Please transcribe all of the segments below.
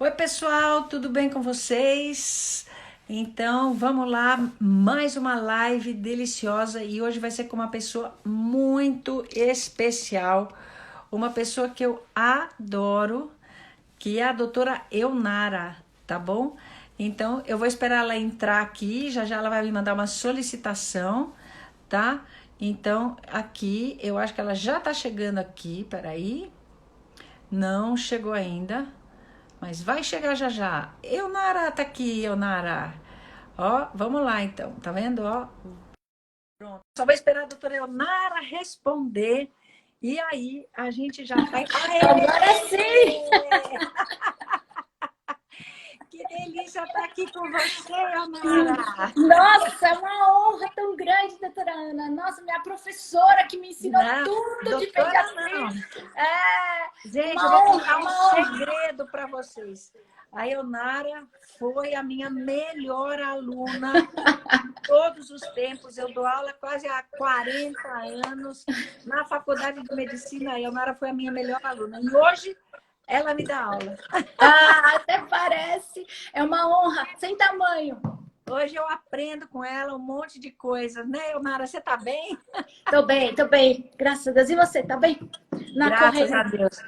Oi, pessoal, tudo bem com vocês? Então, vamos lá, mais uma live deliciosa e hoje vai ser com uma pessoa muito especial, uma pessoa que eu adoro, que é a doutora Eunara, tá bom? Então, eu vou esperar ela entrar aqui, já já ela vai me mandar uma solicitação, tá? Então, aqui, eu acho que ela já tá chegando aqui, peraí. Não chegou ainda. Mas vai chegar já já. Eunara tá aqui, Eunara. Ó, vamos lá então. Tá vendo, ó? Pronto. Só vou esperar a doutora Eunara responder. E aí a gente já vai. Agora sim! Aê! Que delícia estar aqui com você, Eunara. Nossa, é uma honra tão grande, doutora Ana. Nossa, minha professora que me ensinou Não, tudo de doutora, não. pediatria. É Gente, eu vou uma contar honra, um uma honra. segredo para vocês. A Eunara foi a minha melhor aluna todos os tempos. Eu dou aula quase há 40 anos. Na faculdade de medicina, a Elmara foi a minha melhor aluna. E hoje ela me dá aula. Até parece. É uma honra, sem tamanho. Hoje eu aprendo com ela um monte de coisas, né, Elmara? Você tá bem? Tô bem, tô bem. Graças a Deus. E você, tá bem? Na Graças a correria. Deus.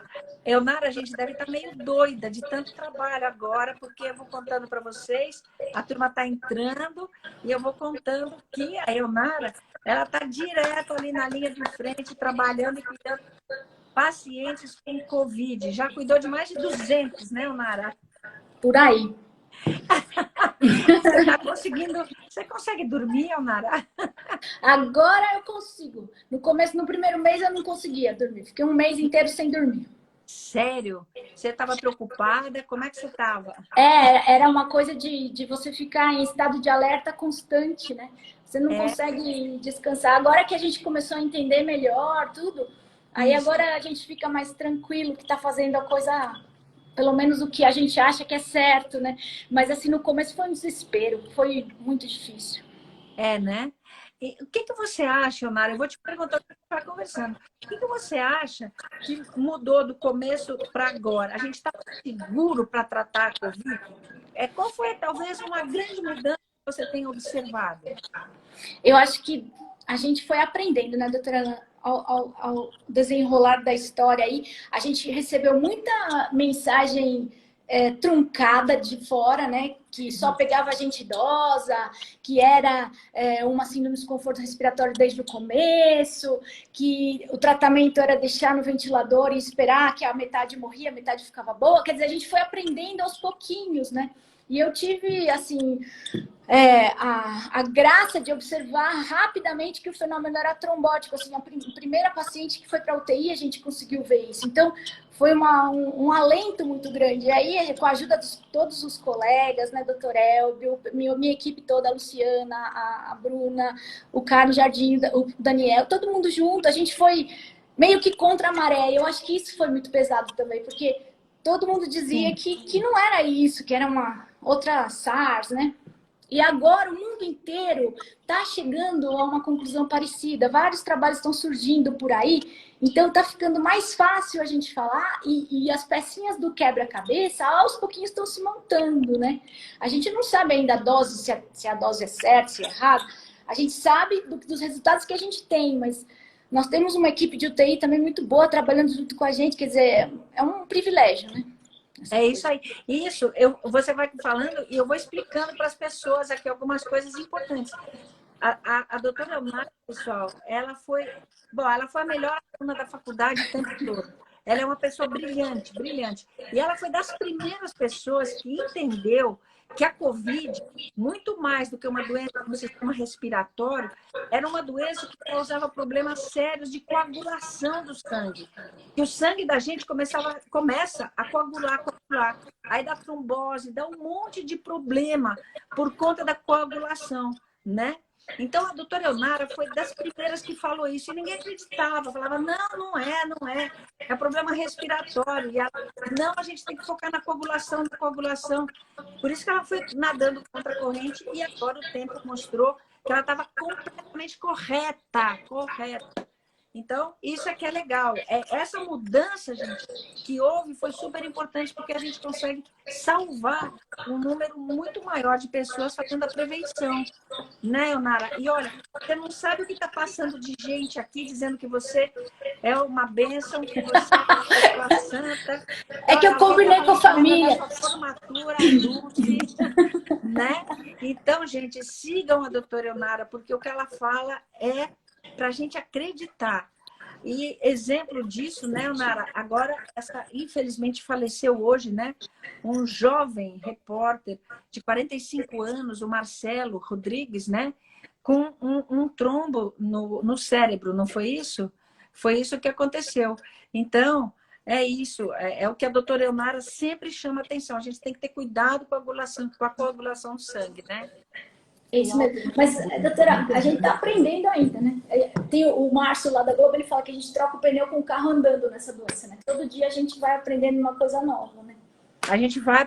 Elmara, a gente deve estar meio doida de tanto trabalho agora, porque eu vou contando para vocês, a turma está entrando e eu vou contando que a Elmara, ela está direto ali na linha de frente, trabalhando e cuidando pacientes com Covid. Já cuidou de mais de 200, né, Onara? Por aí. Você está conseguindo... Você consegue dormir, Onara? Agora eu consigo. No começo, no primeiro mês, eu não conseguia dormir. Fiquei um mês inteiro sem dormir. Sério? Você estava preocupada? Como é que você estava? Era uma coisa de você ficar em estado de alerta constante, né? Você não É, consegue descansar. Agora que a gente começou a entender melhor tudo, aí isso. agora a gente fica mais tranquilo que tá fazendo a coisa, pelo menos o que a gente acha que é certo, né? Mas assim, no começo foi um desespero, foi muito difícil. É, né? E o que você acha, Onara? Eu vou te perguntar o que a gente está conversando. O que você acha que mudou do começo para agora? A gente está seguro para tratar a Covid? Qual foi, talvez, uma grande mudança que você tenha observado? Eu acho que a gente foi aprendendo, né, doutora Ana? Ao desenrolar da história aí, a gente recebeu muita mensagem truncada de fora, né? Que só pegava a gente idosa, que era uma síndrome de desconforto respiratório desde o começo, que o tratamento era deixar no ventilador e esperar que a metade morria, a metade ficava boa. Quer dizer, a gente foi aprendendo aos pouquinhos, né? E eu tive, assim, a graça de observar rapidamente que o fenômeno era trombótico. Assim, a primeira paciente que foi para a UTI, a gente conseguiu ver isso. Então, foi um alento muito grande. E aí, com a ajuda de todos os colegas, né, doutor Elbio, minha equipe toda, a Luciana, a Bruna, o Carlos Jardim, o Daniel, todo mundo junto, a gente foi meio que contra a maré. Eu acho que isso foi muito pesado também, porque todo mundo dizia Sim. que não era isso, que era uma outra SARS, né? E agora o mundo inteiro está chegando a uma conclusão parecida. Vários trabalhos estão surgindo por aí, então está ficando mais fácil a gente falar e as pecinhas do quebra-cabeça aos pouquinhos estão se montando, né? A gente não sabe ainda a dose, se a dose é certa, se é errada. A gente sabe dos resultados que a gente tem, mas nós temos uma equipe de UTI também muito boa trabalhando junto com a gente, quer dizer, é um privilégio, né? Essa É isso coisa. aí. Isso, você vai falando e eu vou explicando para as pessoas aqui algumas coisas importantes. A doutora Elmar, pessoal, ela foi a melhor aluna da faculdade o tempo todo. Ela é uma pessoa brilhante, brilhante. E ela foi das primeiras pessoas que entendeu que a Covid, muito mais do que uma doença no sistema respiratório, era uma doença que causava problemas sérios de coagulação do sangue. Que o sangue da gente começa a coagular, coagular. Aí dá trombose, dá um monte de problema por conta da coagulação, né? Então, a doutora Elnara foi das primeiras que falou isso, e ninguém acreditava, falava, não, não é, não é, é problema respiratório, e ela, não, a gente tem que focar na coagulação, na coagulação. Por isso que ela foi nadando contra a corrente, e agora o tempo mostrou que ela estava completamente correta, correta. Então, isso é que é legal. Essa mudança, gente, que houve foi super importante porque a gente consegue salvar um número muito maior de pessoas fazendo a prevenção, né, Onara? E olha, você não sabe o que está passando de gente aqui dizendo que você é uma bênção, que você é uma pessoa santa. É que eu Alguém combinei com estava a lembrando da família. sua formatura, a Dulce, né? Então, gente, sigam a doutora Eunara, porque o que ela fala é para a gente acreditar. E exemplo disso, né, Eunara? Agora, infelizmente faleceu hoje, né? Um jovem repórter de 45 anos, o Marcelo Rodrigues, né? Com um trombo no cérebro, não foi isso? Foi isso que aconteceu. Então, é isso, é o que a doutora Eunara sempre chama atenção. A gente tem que ter cuidado com a coagulação do sangue, né? É isso mesmo. Mas, doutora, a gente está aprendendo ainda, né? Tem o Márcio lá da Globo, ele fala que a gente troca o pneu com o carro andando nessa doença, né? Todo dia a gente vai aprendendo uma coisa nova, né? A gente vai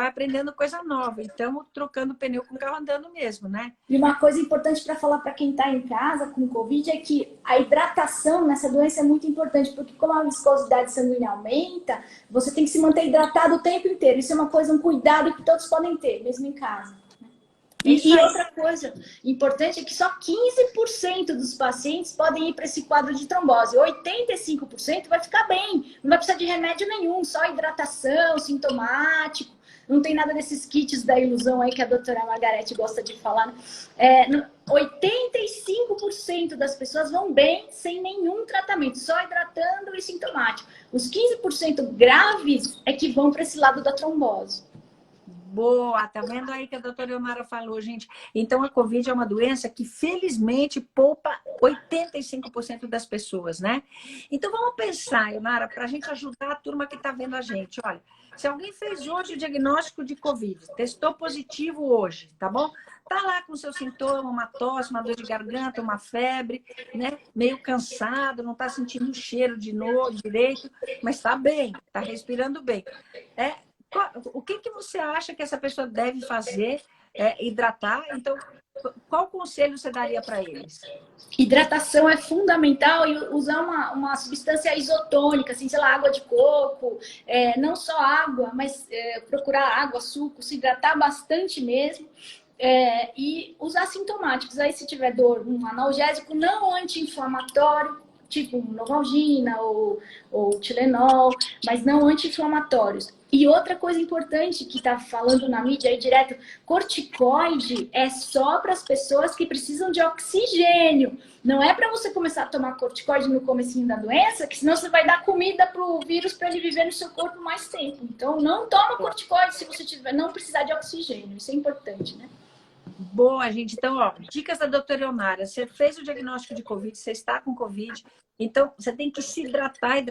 aprendendo coisa nova. Então, trocando pneu com o carro andando mesmo, né? E uma coisa importante para falar para quem está em casa com Covid é que a hidratação nessa doença é muito importante, porque como a viscosidade sanguínea aumenta, você tem que se manter hidratado o tempo inteiro. Isso é uma coisa, um cuidado que todos podem ter, mesmo em casa. E outra coisa importante é que só 15% dos pacientes podem ir para esse quadro de trombose. 85% vai ficar bem, não vai precisar de remédio nenhum, só hidratação, sintomático. Não tem nada desses kits da ilusão aí que a doutora Margarete gosta de falar. Né? 85% das pessoas vão bem sem nenhum tratamento, só hidratando e sintomático. Os 15% graves é que vão para esse lado da trombose. Boa, tá vendo aí que a doutora Eunara falou, gente? Então, a Covid é uma doença que, felizmente, poupa 85% das pessoas, né? Então, vamos pensar, Eunara, para a gente ajudar a turma que está vendo a gente. Olha, se alguém fez hoje o diagnóstico de Covid, testou positivo hoje, tá bom? Tá lá com seu sintoma, uma tosse, uma dor de garganta, uma febre, né? Meio cansado, não tá sentindo o cheiro de novo direito, mas está bem, tá respirando bem. O que você acha que essa pessoa deve fazer? Hidratar? Então, qual conselho você daria para eles? Hidratação é fundamental e usar uma substância isotônica, assim, sei lá, água de coco, não só água, mas procurar água, suco, se hidratar bastante mesmo. E usar sintomáticos. Aí, se tiver dor, um analgésico não anti-inflamatório, tipo Novalgina ou Tilenol, mas não anti-inflamatórios. E outra coisa importante que está falando na mídia aí direto, corticoide é só para as pessoas que precisam de oxigênio. Não é para você começar a tomar corticoide no comecinho da doença, que senão você vai dar comida para o vírus para ele viver no seu corpo mais tempo. Então, não toma corticoide se você não precisar de oxigênio. Isso é importante, né? Boa, gente. Então, ó, dicas da doutora Eunara. Você fez o diagnóstico de Covid, você está com Covid, então você tem que se hidratar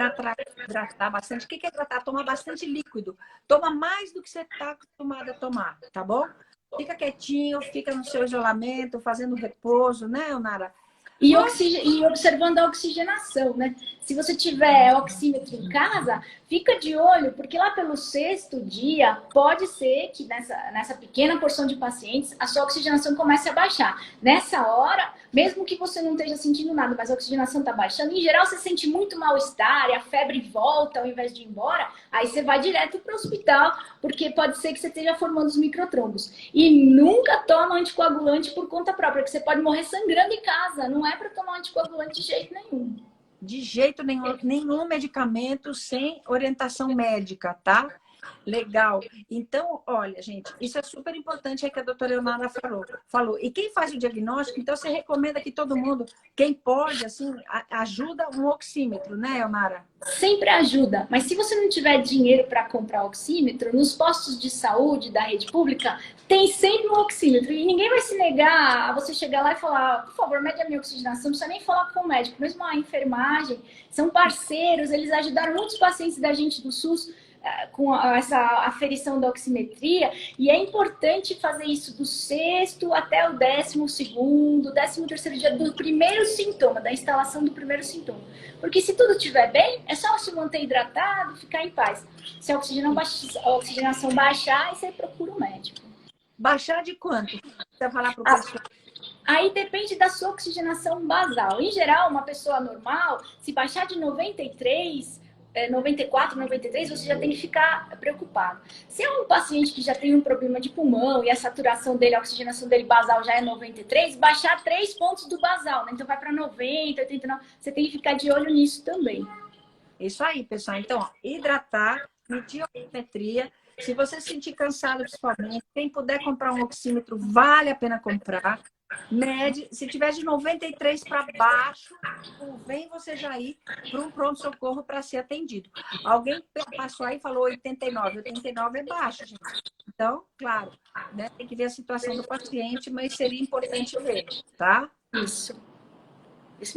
bastante. O que é hidratar? Tomar bastante líquido. Toma mais do que você está acostumado a tomar, tá bom? Fica quietinho, fica no seu isolamento, fazendo repouso, né, Eunara? E observando a oxigenação, né? Se você tiver oxímetro em casa, fica de olho, porque lá pelo sexto dia, pode ser que nessa pequena porção de pacientes, a sua oxigenação comece a baixar. Nessa hora, mesmo que você não esteja sentindo nada, mas a oxigenação está baixando, em geral você sente muito mal-estar e a febre volta ao invés de ir embora, aí você vai direto para o hospital, porque pode ser que você esteja formando os microtrombos. E nunca toma anticoagulante por conta própria, porque você pode morrer sangrando em casa, não é para tomar anticoagulante de jeito nenhum. De jeito nenhum, nenhum medicamento sem orientação médica, tá? Legal. Então, olha, gente, isso é super importante aí que a doutora Eunara falou. E quem faz o diagnóstico, então você recomenda que todo mundo, quem pode, assim, ajuda um oxímetro, né, Eunara? Sempre ajuda, mas se você não tiver dinheiro para comprar oxímetro, nos postos de saúde da rede pública, tem sempre um oxímetro. E ninguém vai se negar a você chegar lá e falar, por favor, mede a minha oxigenação, não precisa nem falar com o médico. Mesmo a enfermagem, são parceiros, eles ajudaram muitos pacientes da gente do SUS com essa aferição da oximetria, e é importante fazer isso do sexto até o 12º, 13º dia do primeiro sintoma, da instalação do primeiro sintoma. Porque se tudo estiver bem, é só se manter hidratado, ficar em paz. Se a oxigenação baixar, aí você procura o médico. Baixar de quanto? Você vai falar para o pessoal? Aí depende da sua oxigenação basal. Em geral, uma pessoa normal, se baixar de 93, 94, 93, você já tem que ficar preocupado. Se é um paciente que já tem um problema de pulmão e a saturação dele, a oxigenação dele basal já é 93, baixar 3 pontos do basal, né? Então vai para 90, 89. Você tem que ficar de olho nisso também. Isso aí, pessoal. Então, ó, hidratar, medir a oximetria. Se você se sentir cansado, principalmente, quem puder comprar um oxímetro, vale a pena comprar. Mede, se tiver de 93 para baixo, convém você já ir para um pronto-socorro para ser atendido. Alguém passou aí e falou 89. 89 é baixo, gente. Então, claro, né, tem que ver a situação do paciente, mas seria importante ver, tá? Isso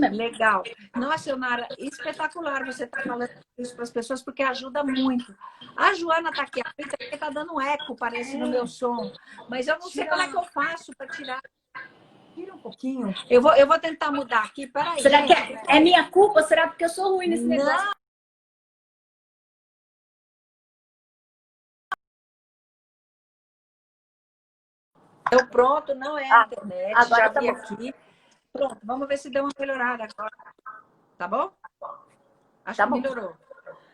mesmo. Legal. Nossa, Eunara, espetacular você estar falando isso para as pessoas, porque ajuda muito. A Joana está aqui à frente, porque está dando um eco, parece, no meu som. Mas eu não sei como é que eu faço para tirar. Tira um pouquinho. Eu vou tentar mudar aqui. Peraí. Será que é minha culpa? Será porque eu sou ruim nesse negócio? Não. Eu pronto, não é a internet. Agora Já tá vi bom. aqui. Pronto, vamos ver se deu uma melhorada agora. Tá bom? Acho Tá que bom. melhorou.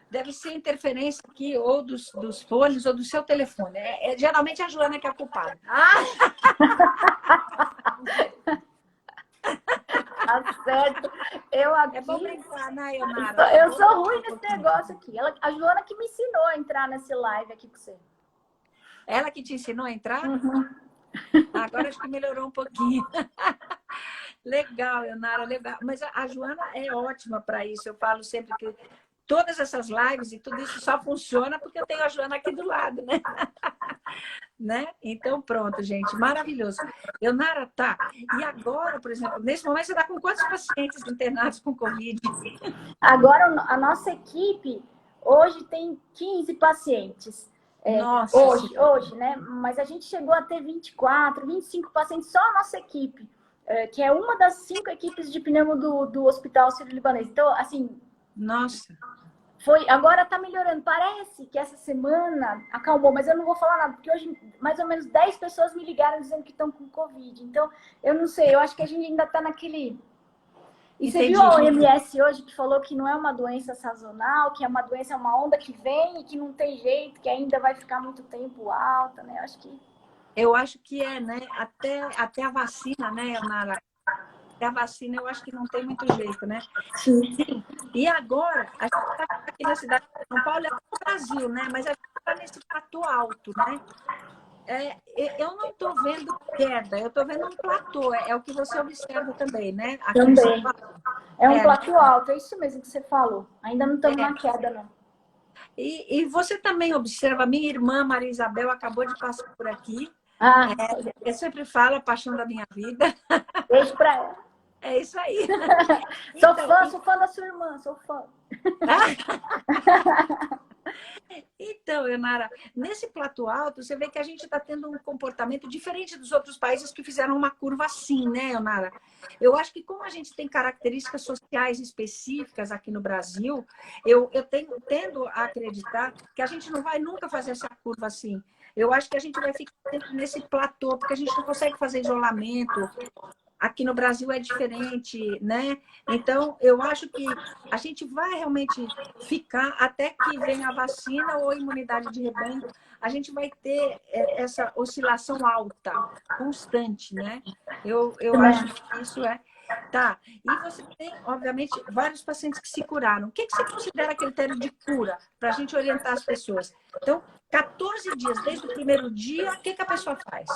Deve ser interferência aqui, ou dos fones, ou do seu telefone. Geralmente a Joana que é a culpada. Tá certo. Eu aqui... É bom brincar, né, Eunara? Eu sou ruim nesse negócio aqui. A Joana que me ensinou a entrar nesse live aqui com você. Ela que te ensinou a entrar? Uhum. Agora acho que melhorou um pouquinho. Legal, Eunara, legal. Mas a Joana é ótima para isso. Eu falo sempre que todas essas lives e tudo isso só funciona porque eu tenho a Joana aqui do lado, né? Né? Então, pronto, gente. Maravilhoso. Eunara, tá. E agora, por exemplo, nesse momento você está com quantos pacientes internados com Covid? Agora, a nossa equipe hoje tem 15 pacientes. Nossa. Hoje, né? Mas a gente chegou a ter 24, 25 pacientes só a nossa equipe, que é uma das 5 equipes de pneumo do Hospital Sírio-Libanês. Então, assim... Nossa. Agora tá melhorando. Parece que essa semana acalmou, mas eu não vou falar nada, porque hoje mais ou menos 10 pessoas me ligaram dizendo que estão com Covid. Então, eu não sei, eu acho que a gente ainda tá naquele... E você viu a OMS hoje que falou que não é uma doença sazonal, que é uma doença, é uma onda que vem e que não tem jeito, que ainda vai ficar muito tempo alta, né? Eu acho que é, né? Até a vacina, né, Eunara? Até a vacina eu acho que não tem muito jeito, né? Sim. E agora, a gente está aqui na cidade de São Paulo, é o Brasil, né? Mas a gente está nesse platô alto, né? Eu não estou vendo queda, eu estou vendo um platô. É o que você observa também, né? Aqui também. É um platô alto, é isso mesmo que você falou. Ainda não estamos na queda, não. E você também observa, minha irmã Maria Isabel acabou de passar por aqui. Eu sempre falo a paixão da minha vida. Beijo para ela. É isso aí. Sou fã da sua irmã, sou fã. Então, Eunara, nesse platô alto, você vê que a gente está tendo um comportamento diferente dos outros países que fizeram uma curva assim, né, Eunara? Eu acho que como a gente tem características sociais específicas aqui no Brasil, eu tendo a acreditar que a gente não vai nunca fazer essa curva assim. Eu acho que a gente vai ficar sempre nesse platô, porque a gente não consegue fazer isolamento. Aqui no Brasil é diferente, né? Então, eu acho que a gente vai realmente ficar até que venha a vacina ou a imunidade de rebanho. A gente vai ter essa oscilação alta, constante, né? Eu acho que isso é... Tá. E você tem, obviamente, vários pacientes que se curaram. O que você considera critério de cura para a gente orientar as pessoas? Então, 14 dias, desde o primeiro dia, o que a pessoa faz?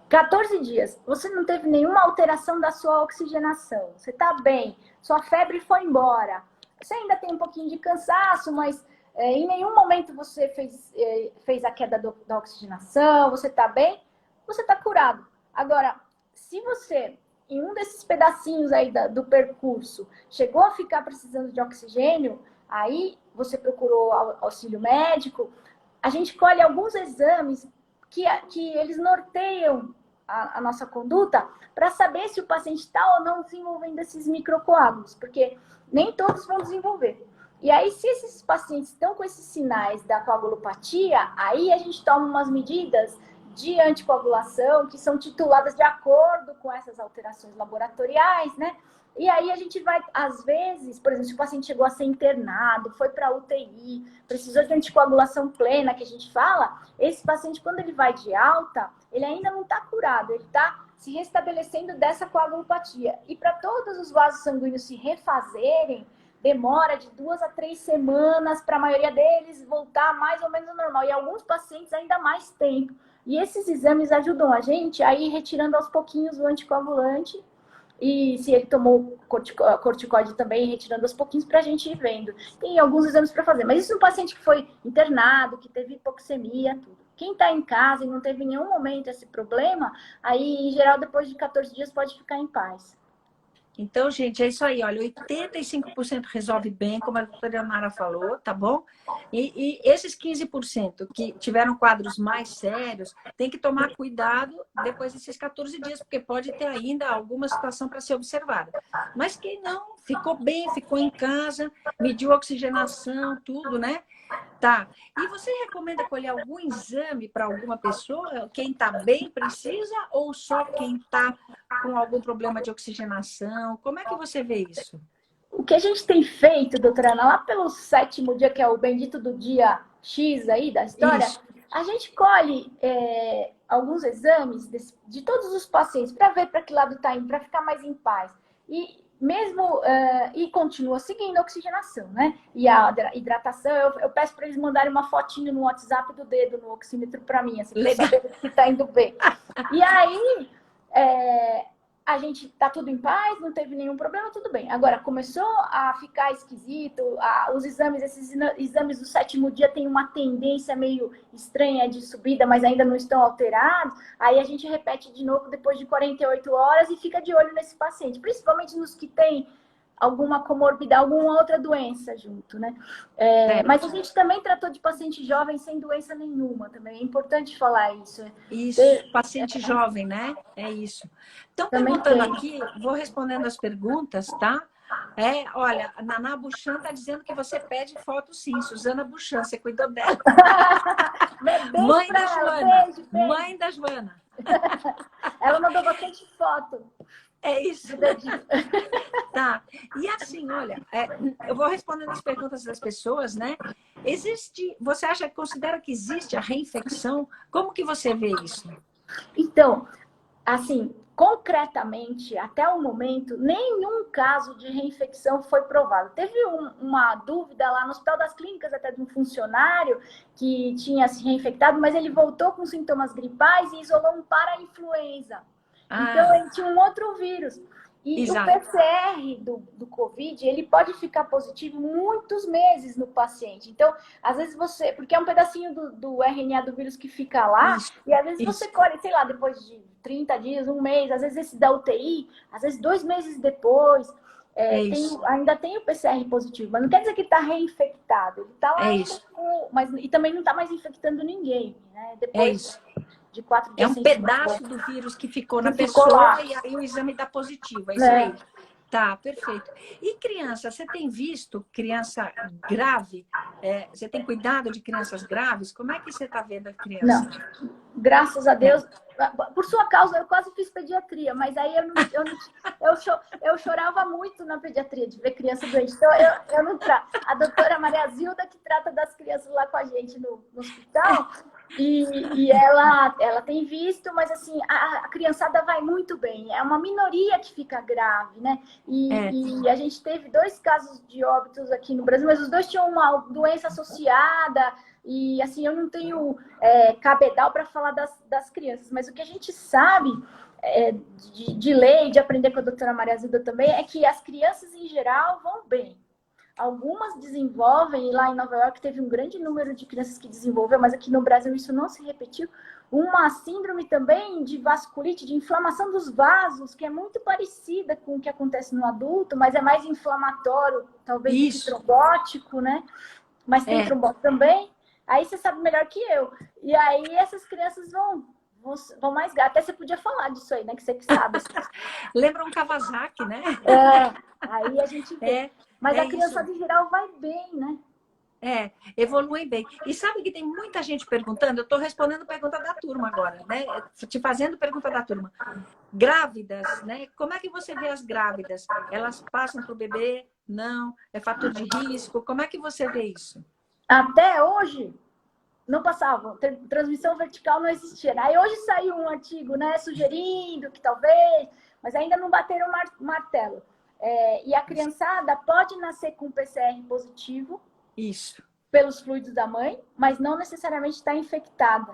14 dias, você não teve nenhuma alteração da sua oxigenação. Você está bem, sua febre foi embora. Você ainda tem um pouquinho de cansaço, mas em nenhum momento você fez a queda da oxigenação, você está bem, você está curado. Agora, se você, em um desses pedacinhos aí do percurso, chegou a ficar precisando de oxigênio, aí você procurou auxílio médico, a gente colhe alguns exames que eles norteiam a nossa conduta para saber se o paciente está ou não desenvolvendo esses microcoágulos, porque nem todos vão desenvolver. E aí, se esses pacientes estão com esses sinais da coagulopatia, aí a gente toma umas medidas de anticoagulação, que são tituladas de acordo com essas alterações laboratoriais, né? E aí a gente vai, às vezes, por exemplo, se o paciente chegou a ser internado, foi para UTI, precisou de anticoagulação plena, que a gente fala, esse paciente, quando ele vai de alta, ele ainda não está curado, ele está se restabelecendo dessa coagulopatia. E para todos os vasos sanguíneos se refazerem, demora de 2 a 3 semanas para a maioria deles voltar mais ou menos ao normal. E alguns pacientes ainda mais tempo. E esses exames ajudam a gente a ir retirando aos pouquinhos o anticoagulante. E se ele tomou corticoide também, retirando aos pouquinhos para a gente ir vendo. Tem alguns exames para fazer. Mas isso no paciente que foi internado, que teve hipoxemia, tudo. Quem está em casa e não teve em nenhum momento esse problema, aí, em geral, depois de 14 dias pode ficar em paz. Então, gente, é isso aí. Olha, 85% resolve bem, como a doutora Nara falou, tá bom? E esses 15% que tiveram quadros mais sérios, tem que tomar cuidado depois desses 14 dias, porque pode ter ainda alguma situação para ser observada. Mas quem não, ficou bem, ficou em casa, mediu a oxigenação, tudo, né? Tá. E você recomenda colher algum exame para alguma pessoa? Quem está bem precisa ou só quem está com algum problema de oxigenação? Como é que você vê isso? O que a gente tem feito, doutora Ana, lá pelo 7º dia, que é o bendito do dia X aí da história, isso. A gente colhe alguns exames de todos os pacientes para ver para que lado está indo, para ficar mais em paz. E mesmo e continua seguindo a oxigenação, né? E a hidratação, eu peço para eles mandarem uma fotinho no WhatsApp do dedo no oxímetro para mim, assim, para saber que está indo bem. E aí a gente tá tudo em paz, não teve nenhum problema, tudo bem. Agora, começou a ficar esquisito, os exames, esses exames do 7º dia têm uma tendência meio estranha de subida, mas ainda não estão alterados, aí a gente repete de novo depois de 48 horas e fica de olho nesse paciente, principalmente nos que têm alguma comorbidade, alguma outra doença junto, né? Mas a gente também tratou de paciente jovem sem doença nenhuma também. É importante falar isso. Isso, paciente jovem, né? É isso. Então, perguntando aqui, vou respondendo as perguntas, tá? Olha, a Naná Buchan está dizendo que você pede foto sim. Suzana Buchan, você cuidou dela. Mãe da Joana. Beijo. Mãe da Joana. Ela mandou bastante foto. É isso. Tá. E assim, olha, eu vou respondendo as perguntas das pessoas, né? Você considera que existe a reinfecção? Como que você vê isso? Então, assim, concretamente, até o momento, nenhum caso de reinfecção foi provado. Teve uma dúvida lá no Hospital das Clínicas, até de um funcionário que tinha se reinfectado, mas ele voltou com sintomas gripais e isolou um para-influenza. Então, ele tinha um outro vírus. E exato. O PCR do Covid, ele pode ficar positivo muitos meses no paciente. Então, às vezes porque é um pedacinho do RNA do vírus que fica lá, e às vezes você colhe, sei lá, depois de 30 dias, um mês, às vezes esse da UTI, às vezes 2 meses depois, ainda tem o PCR positivo, mas não quer dizer que está reinfectado. Ele está lá, e também não está mais infectando ninguém, né? Depois, de 4 dias. É um pedaço do vírus que ficou na pessoa e aí o exame dá positivo. É isso aí. Tá, perfeito. E criança, você tem visto criança grave? Você tem cuidado de crianças graves? Como é que você está vendo a criança? Não, graças a Deus. Por sua causa, eu quase fiz pediatria, mas aí eu chorava muito na pediatria de ver criança doente. Então, eu não trato. A doutora Maria Zilda, que trata das crianças lá com a gente no hospital, e ela tem visto, mas assim, a criançada vai muito bem. É uma minoria que fica grave, né? E a gente teve 2 casos de óbitos aqui no Brasil, mas os 2 tinham uma doença associada. E assim, eu não tenho cabedal para falar das crianças, mas o que a gente sabe de lei, de aprender com a doutora Maria Zilda também, é que as crianças em geral vão bem. Algumas desenvolvem, e lá em Nova York teve um grande número de crianças que desenvolveu, mas aqui no Brasil isso não se repetiu. Uma síndrome também de vasculite, de inflamação dos vasos, que é muito parecida com o que acontece no adulto, mas é mais inflamatório, talvez, do que trombótico, né? Mas tem trombose também. Aí você sabe melhor que eu. E aí essas crianças vão mais gato. Até você podia falar disso aí, né? Que você que sabe. Lembra um Kawasaki, né? Aí a gente vê. Mas a criança em geral vai bem, né? Evoluem bem. E sabe que tem muita gente perguntando, eu estou respondendo pergunta da turma agora, né? Te fazendo pergunta da turma. Grávidas, né? Como é que você vê as grávidas? Elas passam para o bebê? Não? É fator de risco? Como é que você vê isso? Até hoje, não passava. Transmissão vertical não existia. Aí hoje saiu um artigo, né, sugerindo que talvez, mas ainda não bateram o martelo. E a criançada pode nascer com PCR positivo. Isso. Pelos fluidos da mãe, mas não necessariamente está infectada.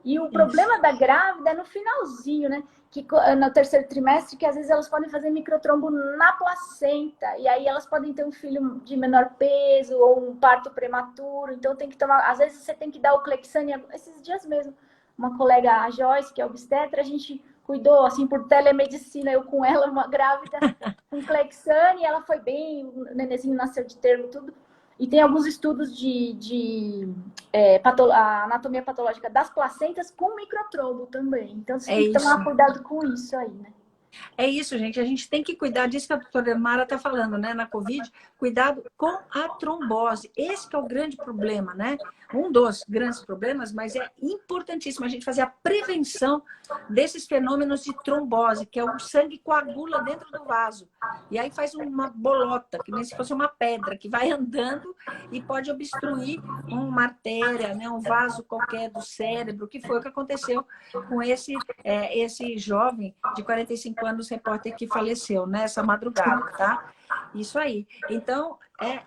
E o problema da grávida é no finalzinho, né? Que no terceiro trimestre, que às vezes elas podem fazer microtrombo na placenta. E aí elas podem ter um filho de menor peso ou um parto prematuro. Então tem que tomar. Às vezes você tem que dar o Clexane. Esses dias mesmo, uma colega, a Joyce, que é obstetra, a gente cuidou assim por telemedicina, eu com ela, uma grávida, com Clexane, e ela foi bem, o nenenzinho nasceu de termo, tudo. E tem alguns estudos de anatomia patológica das placentas com microtrombo também. Então, você tem que tomar cuidado com isso aí, né? É isso, gente. A gente tem que cuidar disso que a doutora Mara está falando, né? Na Covid, cuidado com a trombose. Esse que é o grande problema, né? Um dos grandes problemas, mas é importantíssimo a gente fazer a prevenção desses fenômenos de trombose, que é o sangue coagula dentro do vaso. E aí faz uma bolota, que nem se fosse uma pedra, que vai andando e pode obstruir uma artéria, né? Um vaso qualquer do cérebro, que foi o que aconteceu com esse jovem de 45 anos, repórter que faleceu nessa madrugada, tá? Isso aí. Então,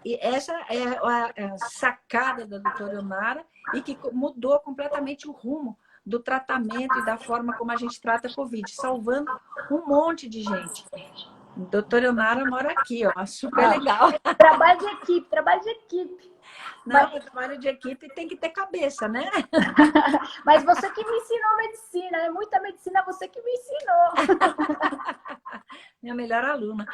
essa é a sacada da doutora Eunara e que mudou completamente o rumo do tratamento e da forma como a gente trata a Covid, salvando um monte de gente. Doutora Eunara mora aqui, ó, super legal. Trabalho de equipe, trabalho de equipe. Não, o trabalho de equipe tem que ter cabeça, né? Mas você que me ensinou medicina, é muita medicina, você que me ensinou. Minha melhor aluna.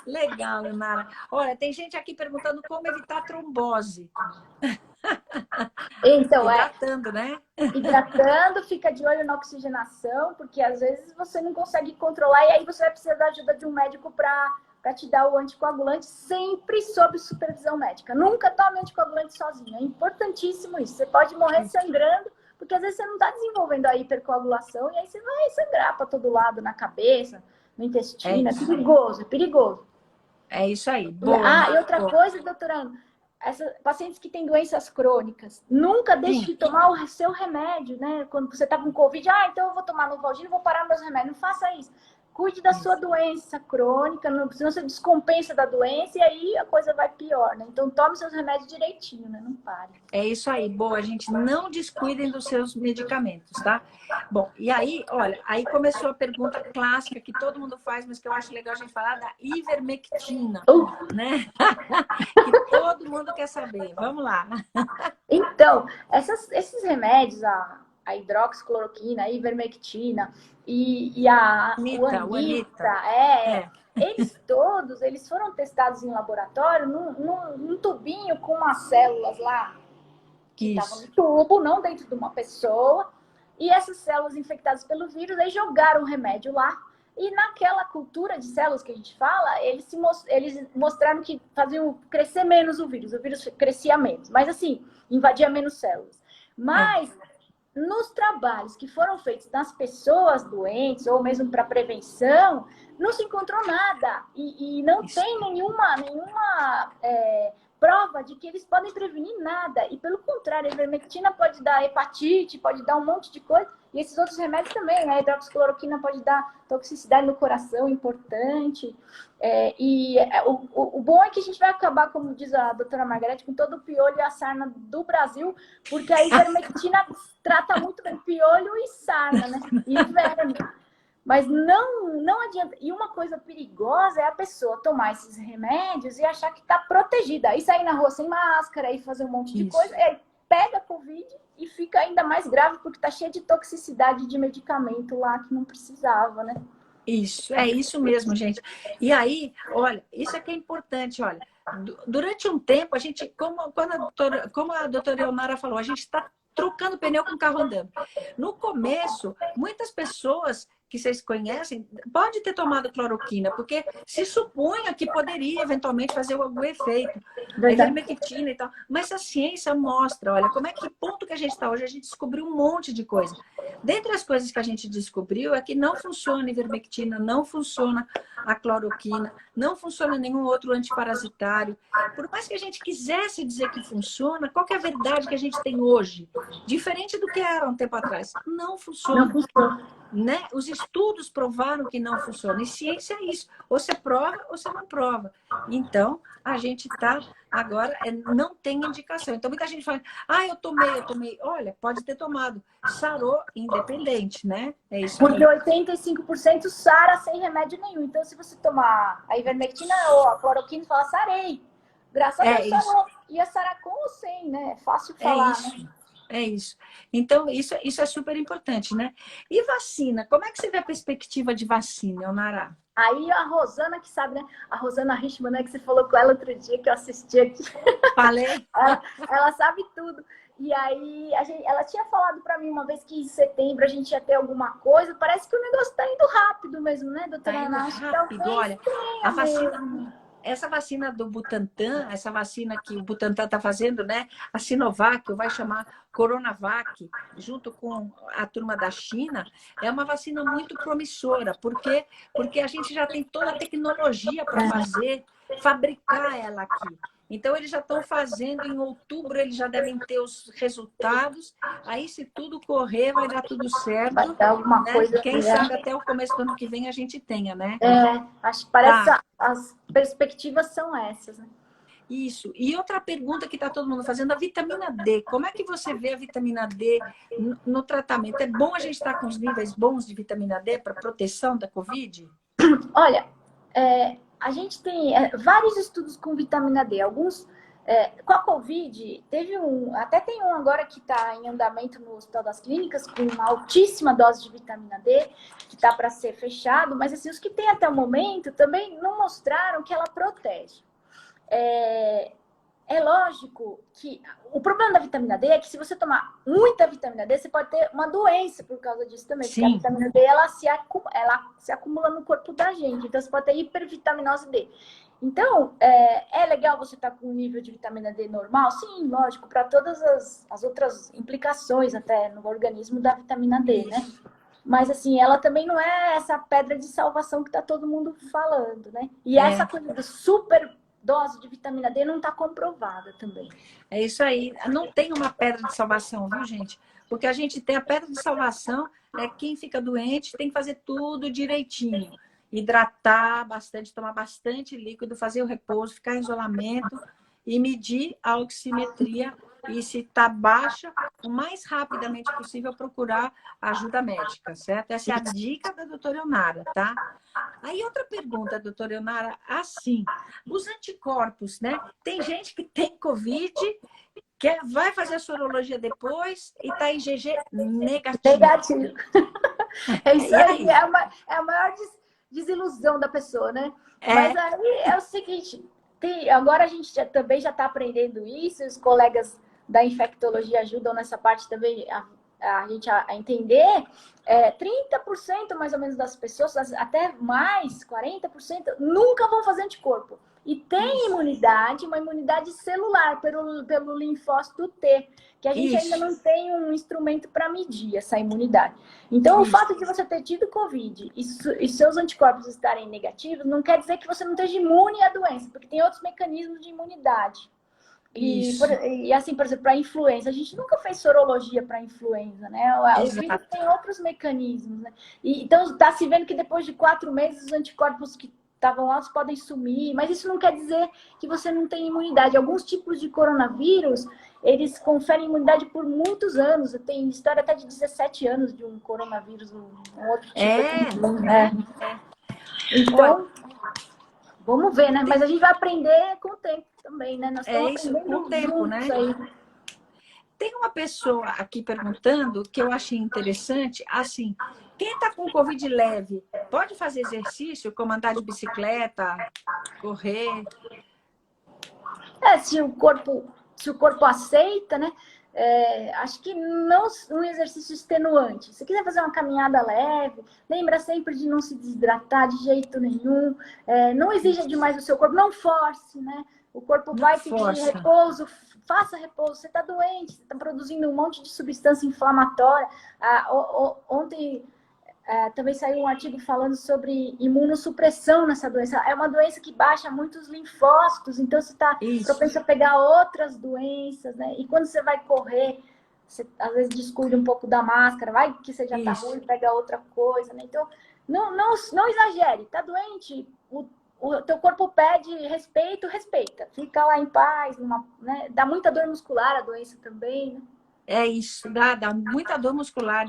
Legal, Leonara. Olha, tem gente aqui perguntando como evitar trombose. Então, hidratando, né? Hidratando, fica de olho na oxigenação, porque às vezes você não consegue controlar e aí você vai precisar da ajuda de um médico para te dar o anticoagulante, sempre sob supervisão médica. Nunca tome anticoagulante sozinho. É importantíssimo isso. Você pode morrer sangrando, porque às vezes você não está desenvolvendo a hipercoagulação e aí você vai sangrar para todo lado, na cabeça, no intestino. É perigoso, é perigoso. É isso aí. Boa, e outra coisa, doutora Ana, pacientes que têm doenças crônicas, nunca deixe de tomar o seu remédio, né? Quando você está com Covid, então eu vou tomar Novalgina, vou parar meus remédios. Não faça isso. Cuide da sua doença crônica, senão você descompensa da doença e aí a coisa vai pior, né? Então tome seus remédios direitinho, né? Não pare. É isso aí. Boa, gente, não descuidem dos seus medicamentos, tá? Bom, e aí, olha, aí começou a pergunta clássica que todo mundo faz, mas que eu acho legal a gente falar da ivermectina, né? Que todo mundo quer saber. Vamos lá. Então, esses remédios, a hidroxicloroquina, a ivermectina e o Anita, eles foram testados em laboratório num tubinho com umas células lá que estavam no tubo, não dentro de uma pessoa, e essas células infectadas pelo vírus, aí jogaram o remédio lá, e naquela cultura de células que a gente fala, eles mostraram que faziam crescer menos o vírus crescia menos, mas assim, invadia menos células. Mas nos trabalhos que foram feitos nas pessoas doentes, ou mesmo para prevenção, não se encontrou nada. E não tem nenhuma prova de que eles podem prevenir nada. E pelo contrário, a ivermectina pode dar hepatite, pode dar um monte de coisa. E esses outros remédios também, né? A hidroxicloroquina pode dar toxicidade no coração, importante. O bom é que a gente vai acabar, como diz a doutora Margarete, com todo o piolho e a sarna do Brasil, porque a ivermectina trata muito bem piolho e sarna, né? E verme. Mas não adianta. E uma coisa perigosa é a pessoa tomar esses remédios e achar que está protegida. Aí sair na rua sem máscara, aí fazer um monte de coisa, aí pega a Covid e fica ainda mais grave, porque está cheio de toxicidade de medicamento lá que não precisava, né? Isso, é isso mesmo, gente. E aí, olha, isso é que é importante, olha. Durante um tempo, a gente, como a doutora Eunara falou, a gente está trocando pneu com o carro andando. No começo, muitas pessoas que vocês conhecem, pode ter tomado cloroquina, porque se supunha que poderia eventualmente fazer algum efeito. A ivermectina e tal. Mas a ciência mostra, olha, como é que ponto que a gente está hoje, a gente descobriu um monte de coisa. Dentre as coisas que a gente descobriu é que não funciona a ivermectina, não funciona a cloroquina, não funciona nenhum outro antiparasitário. Por mais que a gente quisesse dizer que funciona, qual que é a verdade que a gente tem hoje? Diferente do que era um tempo atrás. Não funciona. Não funciona. Né? Os estudos provaram que não funciona. E ciência é isso. Ou você prova ou você não prova. Então, a gente está agora, não tem indicação. Então, muita gente fala, eu tomei. Olha, pode ter tomado. Sarou independente, né? É isso. Porque 85% sara sem remédio nenhum. Então, se você tomar a ivermectina ou a cloroquina, fala, sarei. Graças a Deus, sarou. Ia sarar com ou sem, né? É fácil falar, né? É isso. Então, isso é super importante, né? E vacina? Como é que você vê a perspectiva de vacina, Elnara? Aí a Rosana, que sabe, né? A Rosana Richman, né? Que você falou com ela outro dia, que eu assisti aqui. Falei. Ela sabe tudo. E aí, ela tinha falado para mim uma vez que em setembro a gente ia ter alguma coisa. Parece que o negócio está indo rápido mesmo, né, doutora Ana? Tá indo rápido, olha. A vacina... Essa vacina do Butantan, essa vacina que o Butantan está fazendo, né? A Sinovac, vai chamar Coronavac, junto com a turma da China, é uma vacina muito promissora. Por quê? Porque a gente já tem toda a tecnologia para fabricar ela aqui. Então, eles já estão fazendo, em outubro eles já devem ter os resultados. Aí, se tudo correr, vai dar tudo certo. Vai dar alguma coisa. Quem sabe até o começo do ano que vem a gente tenha, né? Acho que parece as perspectivas são essas, né? Isso. E outra pergunta que está todo mundo fazendo, a vitamina D. Como é que você vê a vitamina D no tratamento? É bom a gente estar com os níveis bons de vitamina D para proteção da Covid? Olha, a gente tem vários estudos com vitamina D. Alguns, com a Covid, até tem um agora que está em andamento no Hospital das Clínicas, com uma altíssima dose de vitamina D, que está para ser fechado, mas assim, os que tem até o momento também não mostraram que ela protege. É lógico que o problema da vitamina D é que se você tomar muita vitamina D, você pode ter uma doença por causa disso também. Sim. Porque a vitamina D, ela se acumula no corpo da gente. Então, você pode ter hipervitaminose D. Então, é legal você estar com um nível de vitamina D normal? Sim, lógico, para todas as outras implicações até no organismo da vitamina D, né? Mas, assim, ela também não é essa pedra de salvação que está todo mundo falando, né? E essa coisa do super dose de vitamina D não está comprovada também. É isso aí. Não tem uma pedra de salvação, viu, gente? Porque a gente tem a pedra de salvação, quem fica doente tem que fazer tudo direitinho. Hidratar bastante, tomar bastante líquido, fazer o repouso, ficar em isolamento e medir a oximetria. E se está baixa, o mais rapidamente possível procurar ajuda médica, certo? Essa é a dica da doutora Elnara, tá? Aí outra pergunta, doutora Elnara, assim, os anticorpos, né? Tem gente que tem Covid, que vai fazer a sorologia depois e está em IgG negativo. Negativo. É isso aí, é a maior desilusão da pessoa, né? Mas aí é o seguinte, agora a gente também já está aprendendo isso, os colegas da infectologia ajudam nessa parte também a gente a entender. 30% mais ou menos das pessoas, até mais, 40%, nunca vão fazer anticorpo. E tem imunidade, uma imunidade celular pelo linfócito T, que a gente ainda não tem um instrumento para medir essa imunidade. Então, o fato de você ter tido Covid e seus anticorpos estarem negativos, não quer dizer que você não esteja imune à doença, porque tem outros mecanismos de imunidade. E assim, por exemplo, para influenza, a gente nunca fez sorologia para influenza, né? O vírus tem outros mecanismos, né? Então, está se vendo que depois de 4 meses, os anticorpos que estavam altos podem sumir, mas isso não quer dizer que você não tem imunidade. Alguns tipos de coronavírus, eles conferem imunidade por muitos anos. Tem história até de 17 anos de um coronavírus, um outro tipo. Então, vamos ver, né? Mas a gente vai aprender com o tempo também, né? Nós estamos aprendendo com o tempo, né? Aí. Tem uma pessoa aqui perguntando que eu achei interessante, assim, quem está com Covid leve, pode fazer exercício, como andar de bicicleta, correr? Se o corpo aceita, né? acho que não um exercício extenuante. Se quiser fazer uma caminhada leve, lembra sempre de não se desidratar de jeito nenhum. Não exija demais do seu corpo, não force, né? O corpo vai pedir repouso, faça repouso. Você está doente, você está produzindo um monte de substância inflamatória. Ontem também saiu um artigo falando sobre imunossupressão nessa doença. É uma doença que baixa muitos linfócitos, então você está propenso a pegar outras doenças, né? E quando você vai correr, você às vezes descuida um pouco da máscara, vai que você já está ruim, pega outra coisa, né? Então, não exagere. Está doente, o teu corpo pede respeito, respeita. Fica lá em paz, né? Dá muita dor muscular a doença também, né? É isso, dá muita dor muscular.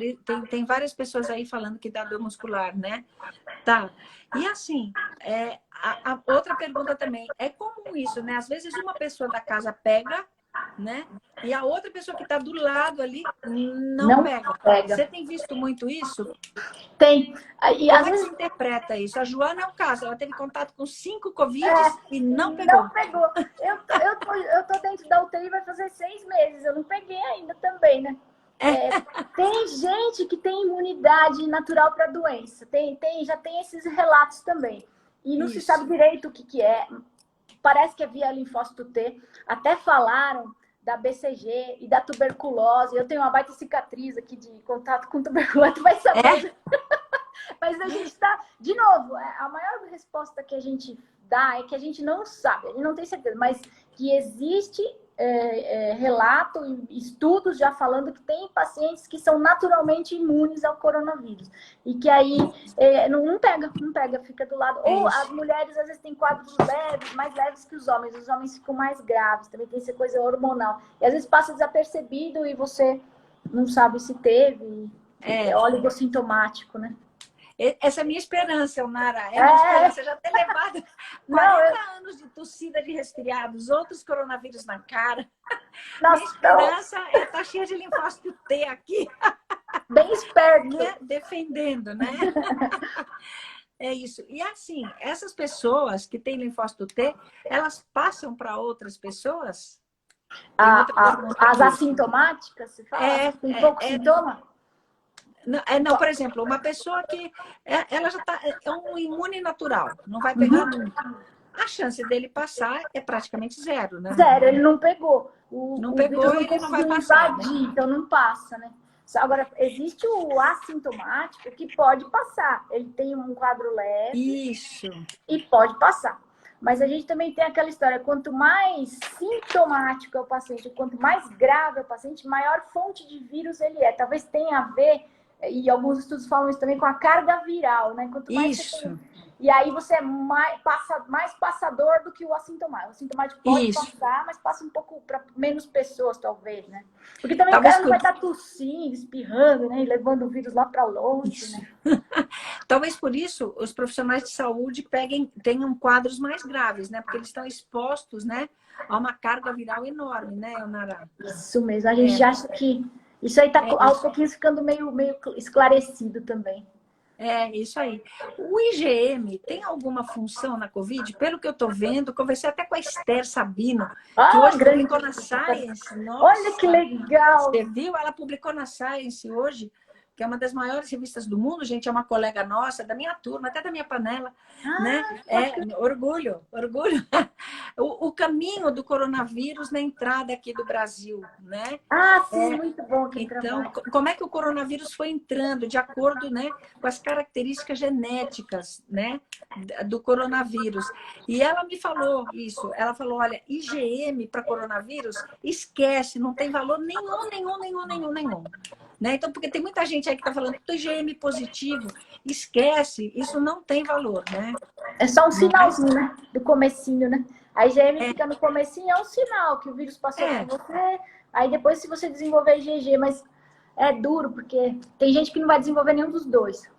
Tem várias pessoas aí falando que dá dor muscular, né? Tá. E assim, a outra pergunta também, é comum isso, né? Às vezes uma pessoa da casa pega, né? E a outra pessoa que está do lado ali não pega. Você tem visto muito isso? Tem. E como é que se interpreta isso? A Joana é um caso, ela teve contato com 5 Covids e não pegou. Não pegou. Eu tô dentro da UTI, vai fazer 6 meses. Eu não peguei ainda também, né? Tem gente que tem imunidade natural para a doença. Já tem esses relatos também. E não se sabe direito o que é. Parece que é via linfócito T. Até falaram da BCG e da tuberculose. Eu tenho uma baita cicatriz aqui de contato com tuberculose. Tu vai saber. Mas a gente está... De novo, a maior resposta que a gente dá é que a gente não sabe. A gente não tem certeza. Mas que existe relato e estudos já falando que tem pacientes que são naturalmente imunes ao coronavírus. E que aí não pega, fica do lado. Ou as mulheres às vezes têm quadros leves, mais leves que os homens ficam mais graves, também tem essa coisa hormonal. E às vezes passa desapercebido e você não sabe se teve. É oligossintomático, né? Essa é a minha esperança, Nara. É a minha esperança já ter levado 40 anos de tossida de resfriados, outros coronavírus na cara. Nossa, minha esperança é estar cheia de linfócito T aqui. Bem esperto. Né? Defendendo, né? É isso. E assim, essas pessoas que têm linfócito T, elas passam para outras pessoas? As assintomáticas, se fala? Tem pouco sintoma? Não, por exemplo, uma pessoa que ela já é um imune natural, não vai pegar nunca. A chance dele passar é praticamente zero, né? Zero, ele não pegou. Não pegou, ele não vai passar. Invadir, né? Então não passa, né? Agora, existe o assintomático que pode passar. Ele tem um quadro leve. Isso. E pode passar. Mas a gente também tem aquela história, quanto mais sintomático é o paciente, quanto mais grave é o paciente, maior fonte de vírus ele é. Talvez tenha a ver, e alguns estudos falam isso também, com a carga viral, né? Quanto mais isso. E aí você é mais passador do que o assintomático. O assintomático pode passar, mas passa um pouco para menos pessoas, talvez, né? Porque também talvez o cara não vai estar tossindo, espirrando, né? E levando o vírus lá para longe, né? Talvez por isso os profissionais de saúde tenham quadros mais graves, né? Porque eles estão expostos, né? A uma carga viral enorme, né, Nara? Isso mesmo. A gente acha que isso aí está aos pouquinhos ficando meio esclarecido também. Isso aí. O IgM tem alguma função na Covid? Pelo que eu estou vendo, conversei até com a Esther Sabino, que hoje publicou na Science. Nossa, olha que legal! Você viu? Ela publicou na Science hoje, que é uma das maiores revistas do mundo, gente, é uma colega nossa, da minha turma, até da minha panela, né? Orgulho. O caminho do coronavírus na entrada aqui do Brasil, né? Sim, muito bom. Então, como é que o coronavírus foi entrando de acordo, né, com as características genéticas, né, do coronavírus? E ela me falou isso. Ela falou, olha, IgM para coronavírus, esquece, não tem valor nenhum. Né? Então, porque tem muita gente aí que está falando que o IgM positivo, esquece, isso não tem valor, né? É só um sinalzinho, né? Do comecinho, né? A IgM fica no comecinho, é um sinal que o vírus passou por você. Aí depois, se você desenvolver IgG, mas é duro, porque tem gente que não vai desenvolver nenhum dos dois.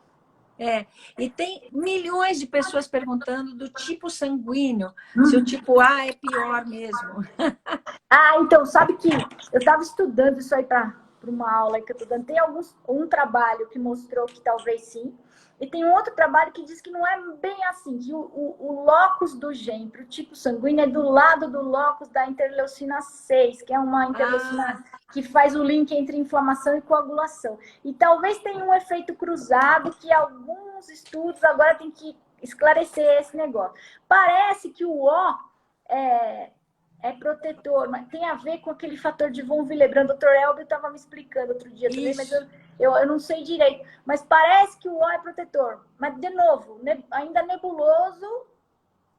E tem milhões de pessoas perguntando do tipo sanguíneo, se o tipo A é pior mesmo. Então, sabe que eu estava estudando isso aí para para uma aula que eu estou dando. Tem um trabalho que mostrou que talvez sim, e tem um outro trabalho que diz que não é bem assim, que o locus do gene para o tipo sanguíneo é do lado do locus da interleucina 6, que é uma interleucina que faz o link entre inflamação e coagulação. E talvez tenha um efeito cruzado que alguns estudos agora tem que esclarecer esse negócio. Parece que o O é protetor, mas tem a ver com aquele fator de von Willebrand. O Dr. Elber estava me explicando outro dia também, mas eu não sei direito. Mas parece que o O é protetor. Mas, de novo, ainda nebuloso,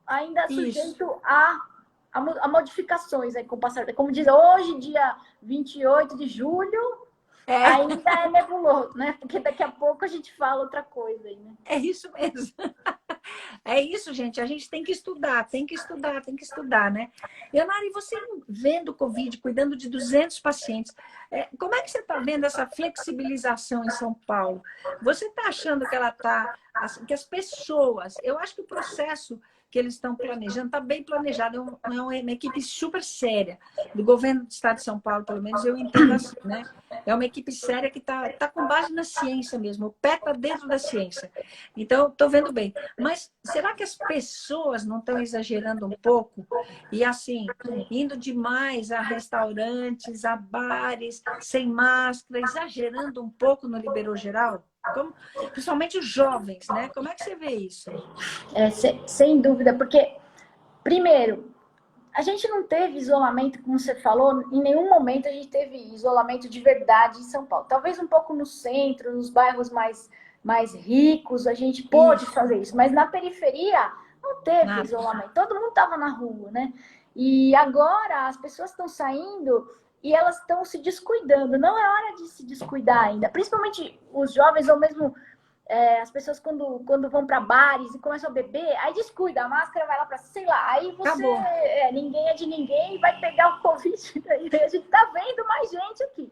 ainda sujeito a modificações aí com o passar. Como diz hoje, dia 28 de julho, ainda é nebuloso, né? Porque daqui a pouco a gente fala outra coisa aí, né? É isso mesmo. É isso, gente. A gente tem que estudar, né? Leonara, e você vendo o Covid, cuidando de 200 pacientes, como é que você está vendo essa flexibilização em São Paulo? Você está achando que ela está, que as pessoas, eu acho que o processo que eles estão planejando está bem planejado, é uma equipe super séria, do governo do estado de São Paulo, pelo menos eu entendo assim, né? É uma equipe séria que está com base na ciência mesmo, o pé está dentro da ciência. Então, estou vendo bem. Mas será que as pessoas não estão exagerando um pouco? E assim, indo demais a restaurantes, a bares, sem máscara, exagerando um pouco no liberou geral? Principalmente os jovens, né? Como é que você vê isso? Sem dúvida, porque, primeiro, a gente não teve isolamento, como você falou, em nenhum momento a gente teve isolamento de verdade em São Paulo. Talvez um pouco no centro, nos bairros mais ricos, a gente pôde fazer isso, mas na periferia não teve isolamento. Todo mundo estava na rua, né? E agora as pessoas estão saindo e elas estão se descuidando. Não é hora de se descuidar ainda, principalmente os jovens ou mesmo as pessoas quando vão para bares e começam a beber, aí descuida, a máscara vai lá para, sei lá, aí você, ninguém é de ninguém e vai pegar o Covid. A gente tá vendo mais gente aqui.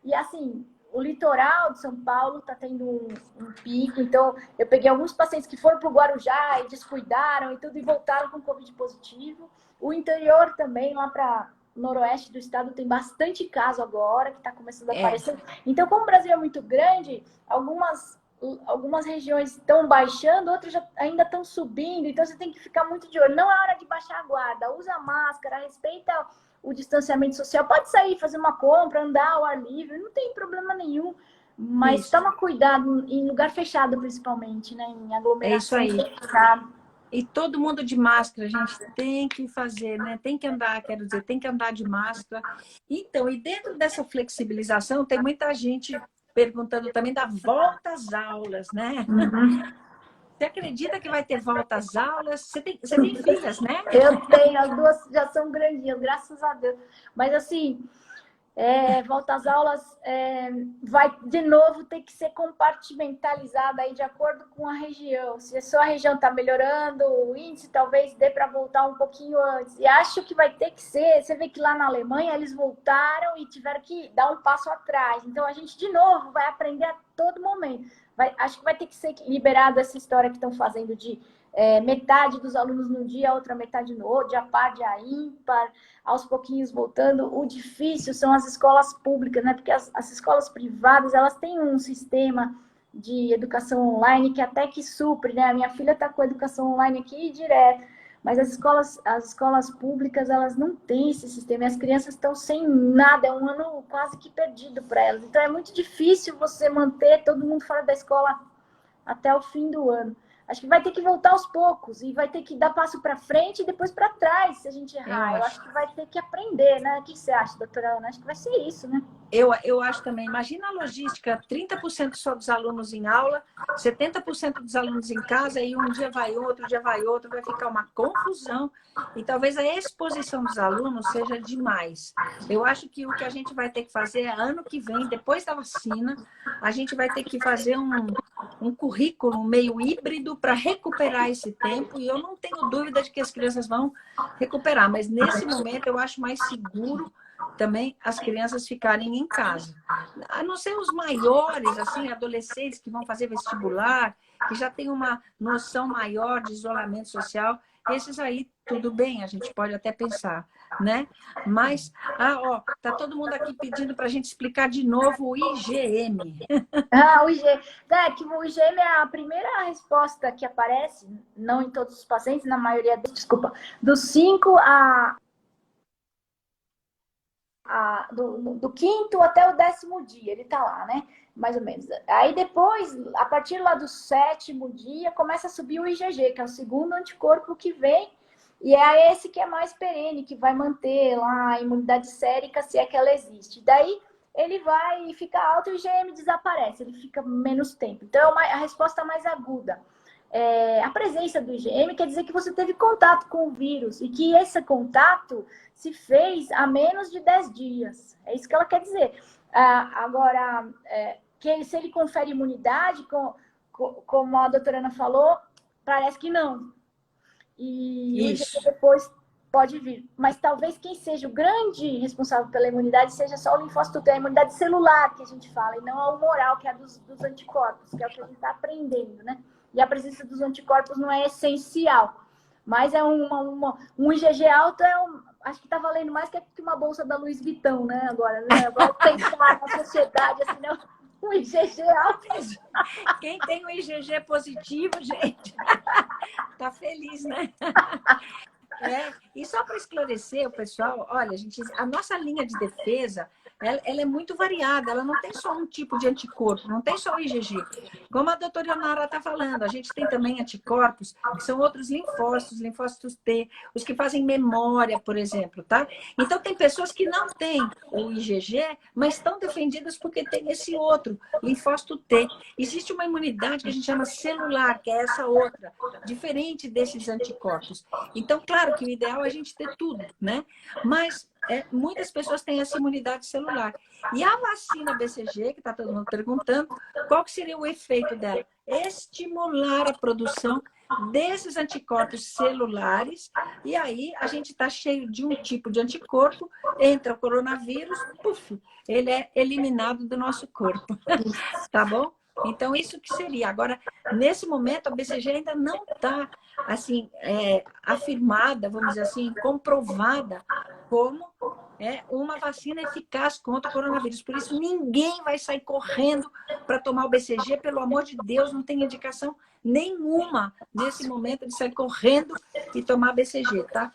E assim, o litoral de São Paulo tá tendo um pico, então eu peguei alguns pacientes que foram para o Guarujá e descuidaram e tudo e voltaram com Covid positivo. O interior também, lá para noroeste do estado, tem bastante caso agora que está começando a aparecer. Então, como o Brasil é muito grande, algumas regiões estão baixando, outras ainda estão subindo, então você tem que ficar muito de olho. Não é hora de baixar a guarda, usa máscara, respeita o distanciamento social, pode sair, fazer uma compra, andar ao ar livre, não tem problema nenhum, mas toma cuidado em lugar fechado, principalmente, né? Em aglomeração. É isso aí. Fechado. E todo mundo de máscara, a gente tem que fazer, né? Tem que andar, quero dizer, tem que andar de máscara. Então, e dentro dessa flexibilização, tem muita gente perguntando também da volta às aulas, né? Você acredita que vai ter volta às aulas? Você tem filhas, né? Eu tenho, as duas já são grandinhas, graças a Deus. Mas assim, volta às aulas vai de novo ter que ser compartimentalizada aí de acordo com a região. Se a sua região está melhorando, o índice talvez dê para voltar um pouquinho antes. E acho que vai ter que ser. Você vê que lá na Alemanha eles voltaram e tiveram que dar um passo atrás. Então a gente de novo vai aprender a todo momento. Acho que vai ter que ser liberado essa história que estão fazendo de metade dos alunos num dia, outra metade no outro, dia par, dia ímpar, aos pouquinhos voltando. O difícil são as escolas públicas, né? Porque as escolas privadas, elas têm um sistema de educação online que até que supre, né? A minha filha está com a educação online aqui direto, mas as escolas públicas, elas não têm esse sistema, e as crianças estão sem nada, é um ano quase que perdido para elas. Então é muito difícil você manter todo mundo fora da escola até o fim do ano. Acho que vai ter que voltar aos poucos e vai ter que dar passo para frente e depois para trás, se a gente errar. Eu acho que vai ter que aprender, né? O que você acha, doutora Ana? Acho que vai ser isso, né? Eu acho também. Imagina a logística, 30% só dos alunos em aula, 70% dos alunos em casa, e um dia vai outro, vai ficar uma confusão. E talvez a exposição dos alunos seja demais. Eu acho que o que a gente vai ter que fazer é, ano que vem, depois da vacina, a gente vai ter que fazer um currículo meio híbrido para recuperar esse tempo, e eu não tenho dúvida de que as crianças vão recuperar, mas nesse momento eu acho mais seguro também as crianças ficarem em casa. A não ser os maiores, assim, adolescentes que vão fazer vestibular, que já têm uma noção maior de isolamento social, esses aí, tudo bem, a gente pode até pensar. né? Mas, ó, tá todo mundo aqui pedindo para a gente explicar de novo o IgM. Ah, o IG. É, que o IgM é a primeira resposta que aparece, não em todos os pacientes, na maioria, desculpa, dos 5 do quinto até o 10º dia, ele tá lá, né? Mais ou menos. Aí depois, a partir lá do 7º dia, começa a subir o IgG, que é o segundo anticorpo que vem, e é esse que é mais perene, que vai manter lá a imunidade sérica, se é que ela existe. Daí ele vai ficar alto e o IgM desaparece, ele fica menos tempo. Então é a resposta mais aguda. A presença do IgM quer dizer que você teve contato com o vírus e que esse contato se fez há menos de 10 dias. É isso que ela quer dizer. Agora, que se ele confere imunidade, como a doutora Ana falou, parece que não. E o IgG depois pode vir. Mas talvez quem seja o grande responsável pela imunidade seja só o linfócito T, a imunidade celular que a gente fala, e não a humoral, que é a dos anticorpos, que é o que a gente está aprendendo, né? E a presença dos anticorpos não é essencial. Mas é um IgG alto, acho que está valendo mais que uma bolsa da Louis Vuitton, né? Agora, né? Agora pensar na sociedade, assim, né? Um IgG alto. Quem tem um IgG positivo, gente, tá feliz, né? E só para esclarecer o pessoal, olha, gente, a nossa linha de defesa, ela é muito variada, ela não tem só um tipo de anticorpo, não tem só o IgG. Como a doutora Ionara está falando, a gente tem também anticorpos, que são outros linfócitos, linfócitos T, os que fazem memória, por exemplo, tá? Então, tem pessoas que não têm o IgG, mas estão defendidas porque tem esse outro, linfócito T. Existe uma imunidade que a gente chama celular, que é essa outra, diferente desses anticorpos. Então, claro que o ideal é a gente ter tudo, né? Mas muitas pessoas têm essa imunidade celular. E a vacina BCG, que está todo mundo perguntando, qual que seria o efeito dela? Estimular a produção desses anticorpos celulares, e aí a gente está cheio de um tipo de anticorpo, entra o coronavírus, puf, ele é eliminado do nosso corpo. Tá bom? Então, isso que seria. Agora, nesse momento, a BCG ainda não está, assim, afirmada, vamos dizer assim, comprovada como uma vacina eficaz contra o coronavírus. Por isso, ninguém vai sair correndo para tomar o BCG. Pelo amor de Deus, não tem indicação nenhuma nesse momento de sair correndo e tomar BCG, tá?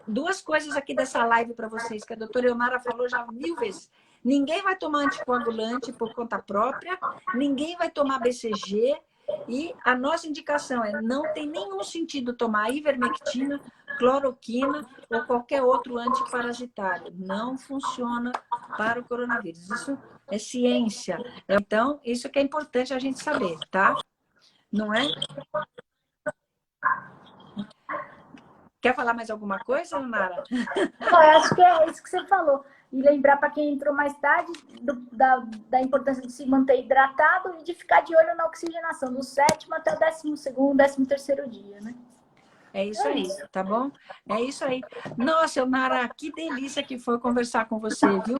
Duas coisas aqui dessa live para vocês, que a doutora Ionara falou já 1000 vezes. Ninguém vai tomar anticoagulante por conta própria, ninguém vai tomar BCG, e a nossa indicação não tem nenhum sentido tomar ivermectina, cloroquina ou qualquer outro antiparasitário. Não funciona para o coronavírus. Isso é ciência. Então, isso que é importante a gente saber, tá? Não é? Quer falar mais alguma coisa, Nara? Eu acho que é isso que você falou. E lembrar para quem entrou mais tarde da importância de se manter hidratado e de ficar de olho na oxigenação, do 7º até o 12º, 13º dia, né? É isso aí, tá bom? É isso aí. Nossa, Nara, que delícia que foi conversar com você, viu?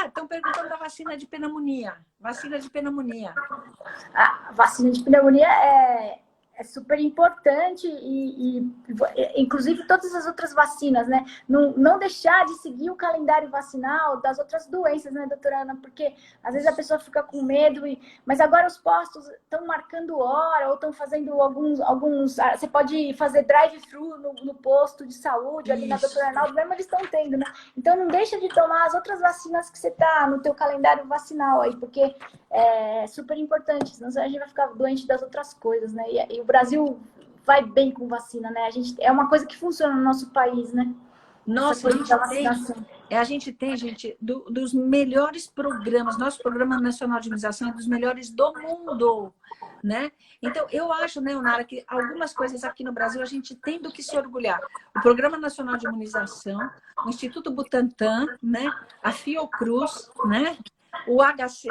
Estão perguntando da vacina de pneumonia. Vacina de pneumonia. A vacina de pneumonia é super importante inclusive todas as outras vacinas, né? Não deixar de seguir o calendário vacinal das outras doenças, né, doutora Ana? Porque às vezes a pessoa fica com medo, mas agora os postos estão marcando hora ou estão fazendo alguns. Você pode fazer drive-thru no posto de saúde, ali na doutora Arnaldo, mesmo eles estão tendo, né? Então não deixa de tomar as outras vacinas que você tá no teu calendário vacinal aí, porque é super importante, senão a gente vai ficar doente das outras coisas, né? E o Brasil vai bem com vacina, né? É uma coisa que funciona no nosso país, né? Nossa, a gente tem, dos melhores programas, nosso Programa Nacional de Imunização é dos melhores do mundo, né? Então, eu acho, né, Onara, que algumas coisas aqui no Brasil a gente tem do que se orgulhar. O Programa Nacional de Imunização, o Instituto Butantan, né? A Fiocruz, né? O HC,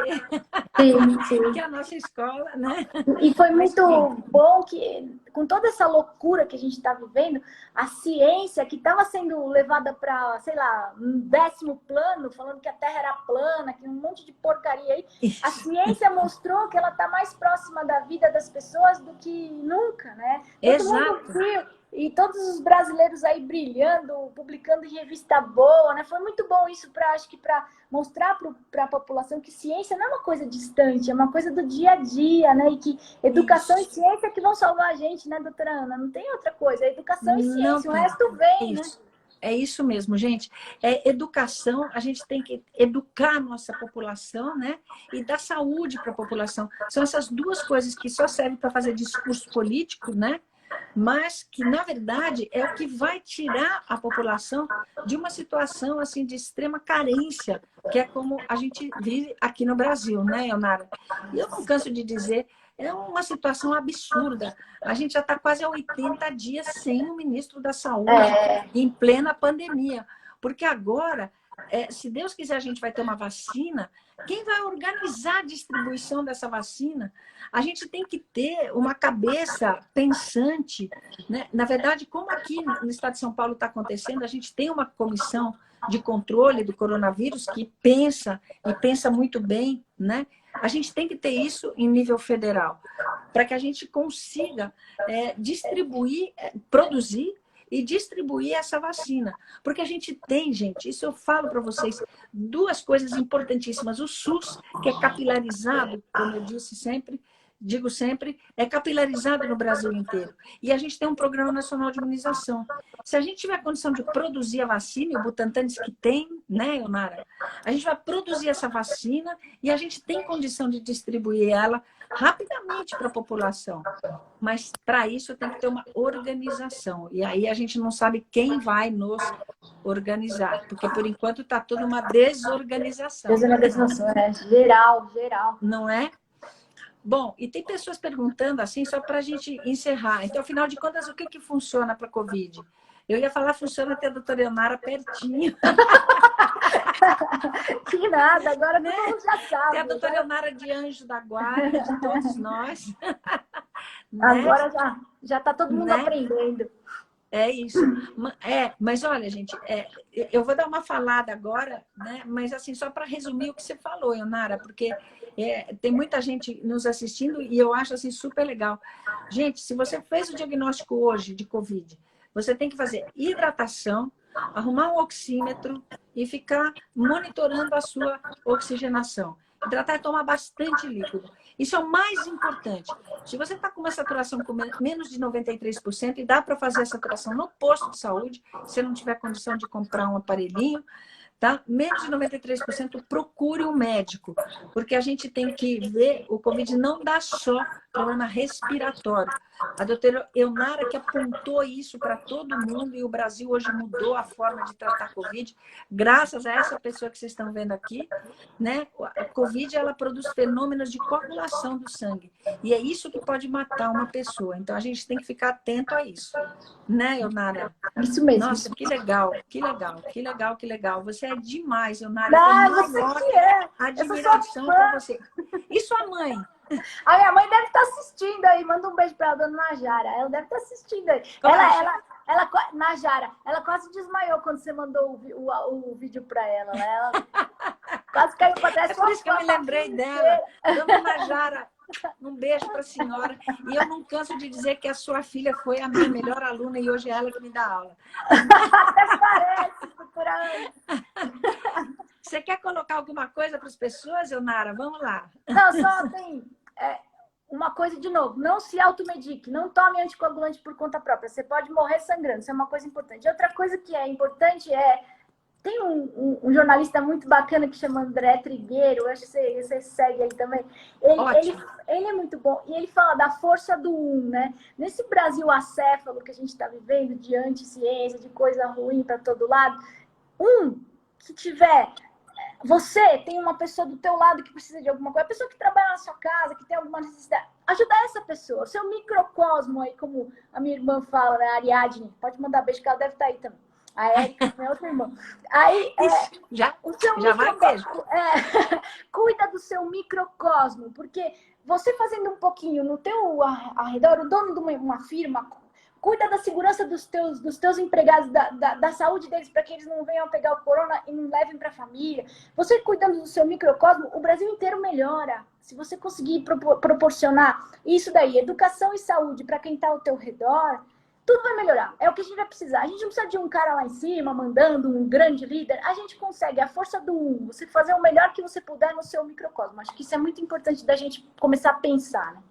que é a nossa escola, né? E foi muito bom que, com toda essa loucura que a gente está vivendo, a ciência que estava sendo levada para, sei lá, um 10º plano, falando que a Terra era plana, que um monte de porcaria aí, a ciência mostrou que ela está mais próxima da vida das pessoas do que nunca, né? Todo mundo viu. e todos os brasileiros aí brilhando, publicando em revista boa, né? Foi muito bom isso acho que para mostrar para a população que ciência não é uma coisa distante, é uma coisa do dia a dia, né? E que educação e ciência que vão salvar a gente, né, doutora Ana? Não tem outra coisa, é educação e ciência, o resto vem, né? É isso mesmo, gente. É educação, a gente tem que educar a nossa população, né? E dar saúde para a população. São essas duas coisas que só servem para fazer discurso político, né? Mas que, na verdade, é o que vai tirar a população de uma situação assim de extrema carência, que é como a gente vive aqui no Brasil, né, Elnara? E eu não canso de dizer, é uma situação absurda. A gente já está quase há 80 dias sem o ministro da Saúde, em plena pandemia. Porque agora, se Deus quiser, a gente vai ter uma vacina. Quem vai organizar a distribuição dessa vacina? A gente tem que ter uma cabeça pensante, né? Na verdade, como aqui no estado de São Paulo está acontecendo, a gente tem uma comissão de controle do coronavírus que pensa, e pensa muito bem, né? A gente tem que ter isso em nível federal, para que a gente consiga distribuir, produzir e distribuir essa vacina. Porque a gente tem, gente, isso eu falo para vocês, duas coisas importantíssimas. O SUS, que é capilarizado, como eu digo sempre, é capilarizado no Brasil inteiro. E a gente tem um Programa Nacional de Imunização. Se a gente tiver condição de produzir a vacina, e o Butantan diz que tem, né, Elnara? A gente vai produzir essa vacina e a gente tem condição de distribuir ela rapidamente para a população. Mas para isso tem que ter uma organização. E aí a gente não sabe quem vai nos organizar, porque por enquanto está tudo uma desorganização. Desorganização, geral. Não é? Bom, e tem pessoas perguntando assim, só para a gente encerrar. Então, afinal de contas, o que funciona para a Covid? Eu ia falar, funciona até a doutora Elnara pertinho. Que nada, agora todo mundo já sabe. Tem a doutora Elnara de anjo da guarda, de todos nós. Agora já está todo mundo aprendendo. É isso. Mas olha, gente, eu vou dar uma falada agora, né? Mas assim, só para resumir o que você falou, Elnara, porque tem muita gente nos assistindo e eu acho assim super legal. Gente, se você fez o diagnóstico hoje de Covid, você tem que fazer hidratação, arrumar um oxímetro e ficar monitorando a sua oxigenação. Hidratar e tomar bastante líquido. Isso é o mais importante. Se você está com uma saturação com menos de 93%, e dá para fazer a saturação no posto de saúde, se não tiver condição de comprar um aparelhinho, tá? Menos de 93%, procure um médico, porque a gente tem que ver, o Covid não dá só problema respiratório. A doutora Elnara que apontou isso para todo mundo e o Brasil hoje mudou a forma de tratar a Covid, graças a essa pessoa que vocês estão vendo aqui, né? A Covid, ela produz fenômenos de coagulação do sangue e é isso que pode matar uma pessoa. Então, a gente tem que ficar atento a isso, né, Elnara? Isso mesmo. Nossa, que legal, que legal, que legal, que legal. Você é demais, Elnara. Você que é. Admiração por você. E sua mãe? A minha mãe deve estar assistindo aí. Manda um beijo para a dona Najara. Ela deve estar assistindo aí. Najara, ela quase desmaiou quando você mandou o vídeo para ela, né? Ela quase caiu para trás. É por isso que eu me lembrei dela. Dona Najara, um beijo para a senhora. E eu não canso de dizer que a sua filha foi a minha melhor aluna e hoje é ela que me dá aula. Até parece, doutora Ana. Você quer colocar alguma coisa para as pessoas, Elnara? Vamos lá. Não, só tem uma coisa de novo. Não se automedique. Não tome anticoagulante por conta própria. Você pode morrer sangrando. Isso é uma coisa importante. Outra coisa que é importante tem um jornalista muito bacana que chama André Trigueiro. Eu acho que você segue ele também. Ele é muito bom. E ele fala da força do né? Nesse Brasil acéfalo que a gente está vivendo, de anti-ciência, de coisa ruim para todo lado, que tiver... Você tem uma pessoa do teu lado que precisa de alguma coisa, a pessoa que trabalha na sua casa, que tem alguma necessidade, ajudar essa pessoa, o seu microcosmo aí, como a minha irmã fala, né, a Ariadne, pode mandar beijo que ela deve estar aí também. A Érica, minha outra irmã. Aí, o seu microcosmo, cuida do seu microcosmo, porque você fazendo um pouquinho no teu arredor, o dono de uma firma, cuida da segurança dos teus empregados, da saúde deles, para que eles não venham pegar o corona e não levem para a família. Você cuidando do seu microcosmo, o Brasil inteiro melhora. Se você conseguir proporcionar isso daí, educação e saúde para quem está ao teu redor, tudo vai melhorar. É o que a gente vai precisar. A gente não precisa de um cara lá em cima, mandando um grande líder. A gente consegue, a força do um, você fazer o melhor que você puder no seu microcosmo. Acho que isso é muito importante da gente começar a pensar, né?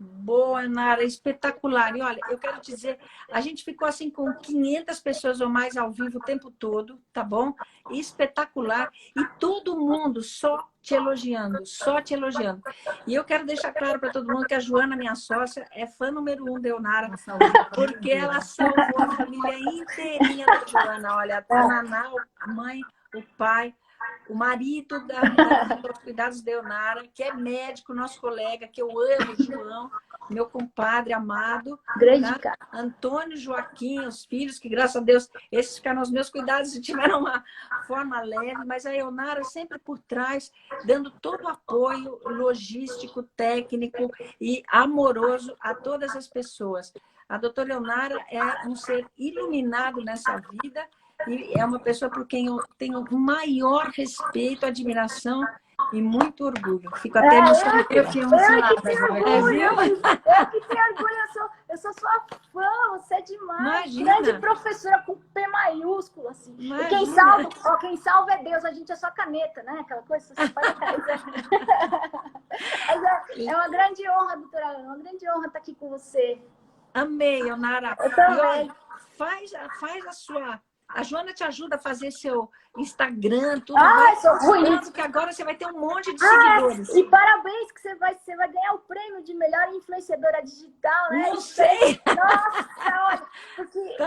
Boa, Nara, espetacular. E olha, eu quero te dizer, a gente ficou assim com 500 pessoas ou mais ao vivo o tempo todo, tá bom? Espetacular. E todo mundo só te elogiando, só te elogiando. E eu quero deixar claro para todo mundo que a Joana, minha sócia, é fã número 1 da Eonara, porque ela salvou a família inteirinha da Joana. Olha, a Naná, a mãe, o pai, o marido dos cuidados da Eonara, que é médico, nosso colega, que eu amo, João, meu compadre amado. Grande Tá? cara. Antônio, Joaquim, os filhos, que graças a Deus, esses ficaram aos meus cuidados e tiveram uma forma leve, mas a Eonara sempre por trás, dando todo o apoio logístico, técnico e amoroso a todas as pessoas. A doutora Eonara é um ser iluminado nessa vida, e é uma pessoa por quem eu tenho maior respeito, admiração e muito orgulho. Fico até emocionada. Eu que tenho orgulho, eu que tenho orgulho, eu sou sua fã, você é demais. Imagina. Grande professora com P maiúsculo, assim. Imagina. E quem salva é Deus, a gente é só caneta, né? Aquela coisa, você faz a caneta. É uma grande honra, doutora Ana, uma grande honra estar aqui com você. Amei, Eonara. Eu também. E olha, faz a sua... A Joana te ajuda a fazer seu Instagram, tudo bem? Sou ruim. Porque agora você vai ter um monte de seguidores. E parabéns que você vai ganhar o prêmio de melhor influenciadora digital, né? Não sei. Nossa, olha, porque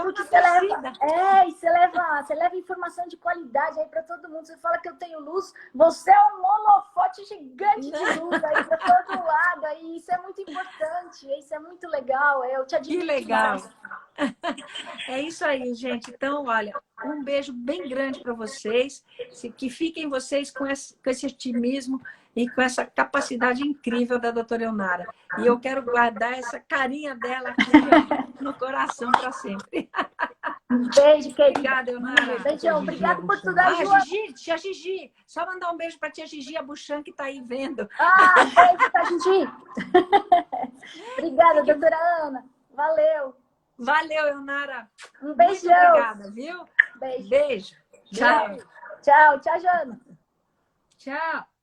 você leva informação de qualidade aí para todo mundo. Você fala que eu tenho luz, você é um holofote gigante de luz aí para todo lado. Aí isso é muito importante, isso é muito legal. Eu te admiro. Que legal. É isso aí, gente. Então, olha, um beijo bem grande para vocês. Que fiquem vocês com esse otimismo e com essa capacidade incrível da doutora Eonara. E eu quero guardar essa carinha dela aqui no coração para sempre. Um beijo, querida. Obrigada, Eonara. Beijão, obrigada por tudo. Tia Gigi, só mandar um beijo para tia Gigi Abuchan, que está aí vendo. Beijo pra Gigi. Obrigada, doutora Ana. Valeu. Valeu, Eonara. Um beijão. Muito obrigada, viu? Beijo. Beijo. Tchau. Tchau, Jana. Tchau.